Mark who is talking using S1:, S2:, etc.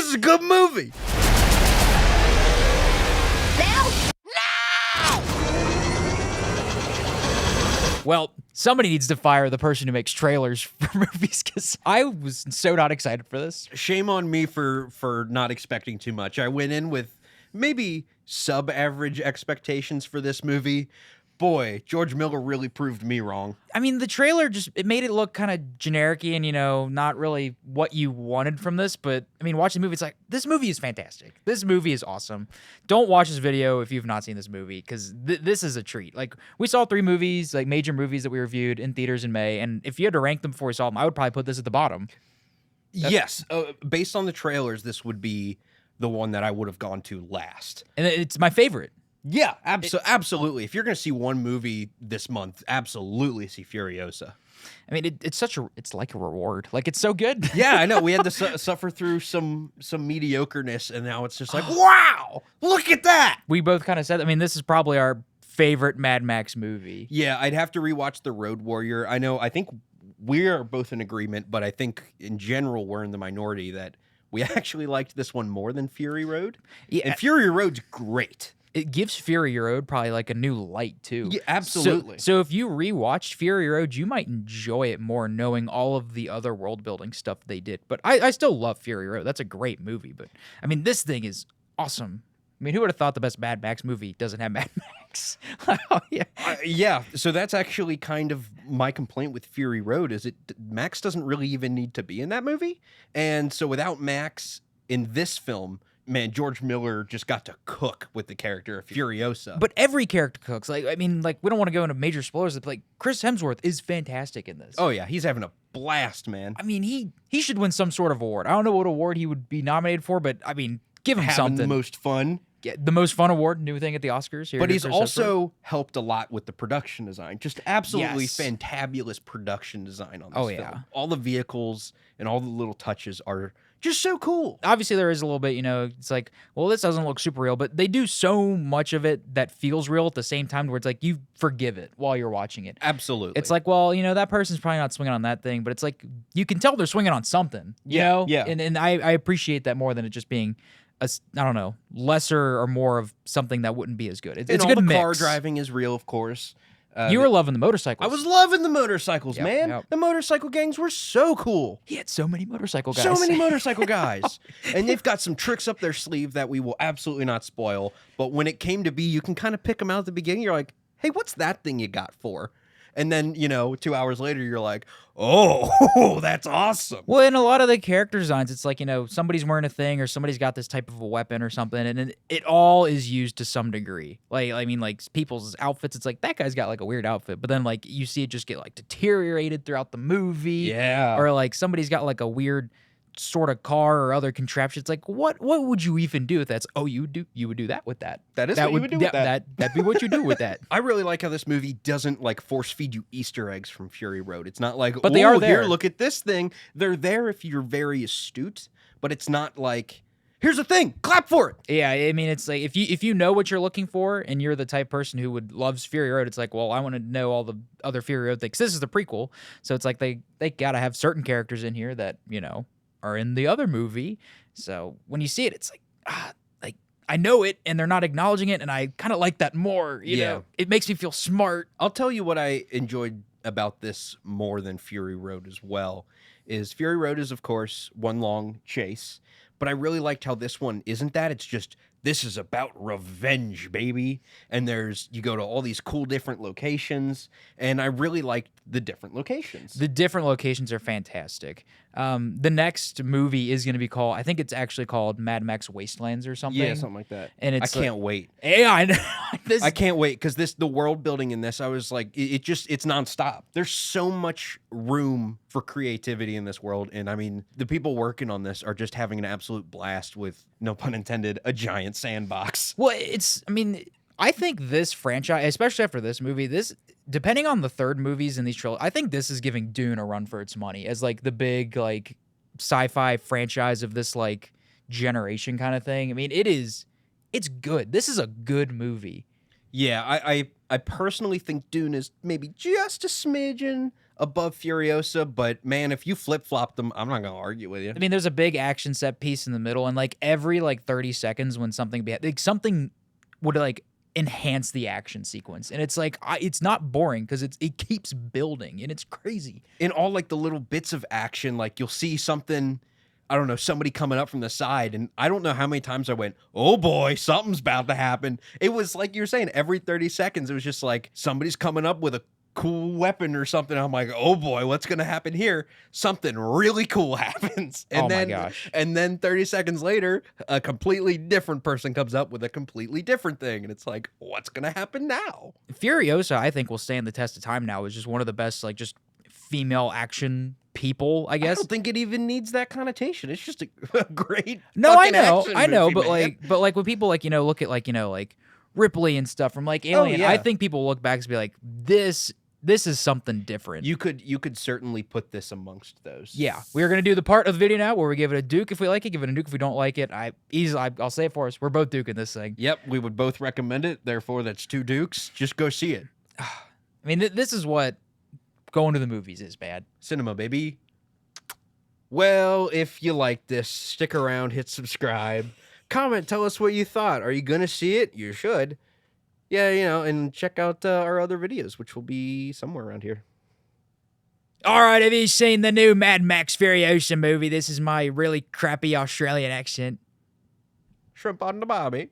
S1: is a good movie.
S2: Well, somebody needs to fire the person who makes trailers for movies, because I was so not excited for this.
S1: Shame on me for not expecting too much. I went in with maybe sub-average expectations for this movie. Boy, George Miller really proved me wrong.
S2: I mean, the trailer it made it look kind of generic-y and, not really what you wanted from this. But, I mean, watching the movie, it's like, this movie is fantastic. This movie is awesome. Don't watch this video if you've not seen this movie, because this is a treat. Like, we saw 3 movies, like major movies that we reviewed in theaters in May. And if you had to rank them before we saw them, I would probably put this at the bottom.
S1: Yes. Based on the trailers, this would be the one that I would have gone to last.
S2: And it's my favorite.
S1: Yeah, absolutely. If you're going to see one movie this month, absolutely see Furiosa.
S2: I mean, it's like a reward. Like, it's so good.
S1: Yeah, I know. We had to suffer through some mediocreness, and now it's just like, wow, look at that.
S2: We both kind of said, I mean, this is probably our favorite Mad Max movie.
S1: Yeah, I'd have to rewatch The Road Warrior. I think we are both in agreement, but I think in general we're in the minority that we actually liked this one more than Fury Road. Yeah, and Fury Road's great.
S2: It gives Fury Road probably like a new light too.
S1: Yeah, absolutely.
S2: So if you rewatched Fury Road, you might enjoy it more knowing all of the other world building stuff they did. But I still love Fury Road. That's a great movie. But I mean, this thing is awesome. I mean, who would have thought the best Mad Max movie doesn't have Mad Max? Oh, yeah.
S1: Yeah. So that's actually kind of my complaint with Fury Road is Max doesn't really even need to be in that movie. And so without Max in this film, man, George Miller just got to cook with the character of Furiosa.
S2: But every character cooks. Like, I mean, like, we don't want to go into major spoilers, but like, Chris Hemsworth is fantastic in this.
S1: Oh yeah, he's having a blast, man.
S2: I mean, he should win some sort of award. I don't know what award he would be nominated for, but I mean, give him
S1: having
S2: something.
S1: The most fun.
S2: Yeah, the most fun award, new thing at the Oscars.
S1: But he's also helped a lot with the production design. Just absolutely
S2: Yes.
S1: fantabulous production design on this
S2: Oh,
S1: film.
S2: yeah.
S1: All the vehicles and all the little touches are just so cool.
S2: Obviously, there is a little bit, it's like, well, this doesn't look super real, but they do so much of it that feels real at the same time where it's like you forgive it while you're watching it.
S1: Absolutely.
S2: It's like, well, that person's probably not swinging on that thing, but it's like you can tell they're swinging on something, you know?
S1: Yeah.
S2: And I appreciate that more than it just being I don't know, lesser or more of something that wouldn't be as good. It's a good mix.
S1: Car driving is real, of course.
S2: You were loving the motorcycles.
S1: I was loving the motorcycles, man.
S2: Yep.
S1: The motorcycle gangs were so cool.
S2: He had so many motorcycle guys.
S1: So many motorcycle guys. And they've got some tricks up their sleeve that we will absolutely not spoil. But when it came to be, you can kind of pick them out at the beginning. You're like, hey, what's that thing you got for? And then, 2 hours later, you're like, oh, that's awesome.
S2: Well, in a lot of the character designs, it's like, somebody's wearing a thing or somebody's got this type of a weapon or something, and it all is used to some degree. Like, I mean, like, people's outfits, it's like, that guy's got, like, a weird outfit, but then, like, you see it just get, like, deteriorated throughout the movie.
S1: Yeah.
S2: Or, like, somebody's got, like, a weird sort of car or other contraption. It's like, what would you even do with that? It's, you would do that with that.
S1: That is what you would do with that.
S2: That'd be what you do with that.
S1: I really like how this movie doesn't like force feed you Easter eggs from Fury Road. It's not like,
S2: but they are there.
S1: Here, look at this thing. They're there if you're very astute, but it's not like, here's a thing, clap for it.
S2: Yeah, I mean, it's like if you know what you're looking for and you're the type of person who loves Fury Road, it's like, well, I want to know all the other Fury Road things. This is the prequel, so it's like they got to have certain characters in here that are in the other movie. So when you see it, it's like, I know it, and they're not acknowledging it, and I kind of like that more. You know, it makes me feel smart.
S1: I'll tell you what I enjoyed about this more than Fury Road as well. Is Fury Road is, of course, one long chase, but I really liked how this one isn't that. It's just, this is about revenge, baby. And you go to all these cool different locations, and I really liked the different locations.
S2: The different locations are fantastic. The next movie is going to be called, I think it's actually called Mad Max Wastelands or something.
S1: Yeah, something like that.
S2: And
S1: I can't wait.
S2: Yeah, I know.
S1: I can't wait, because the world building in this, I was like, it's nonstop. There's so much room for creativity in this world, and I mean, the people working on this are just having an absolute blast with, no pun intended, a giant sandbox.
S2: Well, I think this franchise, especially after this movie, depending on the third movies in these trilogies, I think this is giving Dune a run for its money as like the big like sci-fi franchise of this like generation kind of thing. I mean, it's good. This is a good movie.
S1: Yeah, I personally think Dune is maybe just a smidgen above Furiosa, but man, if you flip-flop them, I'm not gonna argue with you.
S2: I mean, there's a big action set piece in the middle, and like every like 30 seconds when something would like enhance the action sequence, and it's like it's not boring because it keeps building, and it's crazy.
S1: In all like the little bits of action, like you'll see something, I don't know, somebody coming up from the side, and I don't know how many times I went, oh boy, something's about to happen. It was like you're saying, every 30 seconds, it was just like somebody's coming up with a cool weapon or something. I'm like, oh boy, what's gonna happen here? Something really cool happens. And
S2: Oh my
S1: then
S2: gosh.
S1: and then 30 seconds later, a completely different person comes up with a completely different thing. And it's like, what's gonna happen now?
S2: Furiosa, I think, will stand the test of time now. Is just one of the best, like, just female action people, I
S1: I
S2: guess.
S1: don't think it even needs that connotation. It's just a great
S2: No, I
S1: fucking
S2: know,
S1: action
S2: I know,
S1: movie,
S2: but
S1: man.
S2: like when people like look at like Ripley and stuff from like Alien,
S1: yeah.
S2: I think people look back and be like, this is something different.
S1: You could certainly put this amongst those.
S2: Yeah, we're gonna do the part of the video now where we give it a Duke if we like it, give it a Duke if we don't like it. I'll say it for us. We're both Duking this thing.
S1: Yep, we would both recommend it. Therefore, that's 2 Dukes. Just go see it.
S2: I mean, this is what going to the movies is, bad.
S1: Cinema, baby. Well, if you like this, stick around, hit subscribe, comment, tell us what you thought. Are you gonna see it? You should. Yeah, and check out our other videos, which will be somewhere around here.
S2: All right, have you seen the new Mad Max Furiosa movie? This is my really crappy Australian accent.
S1: Shrimp on the bobby.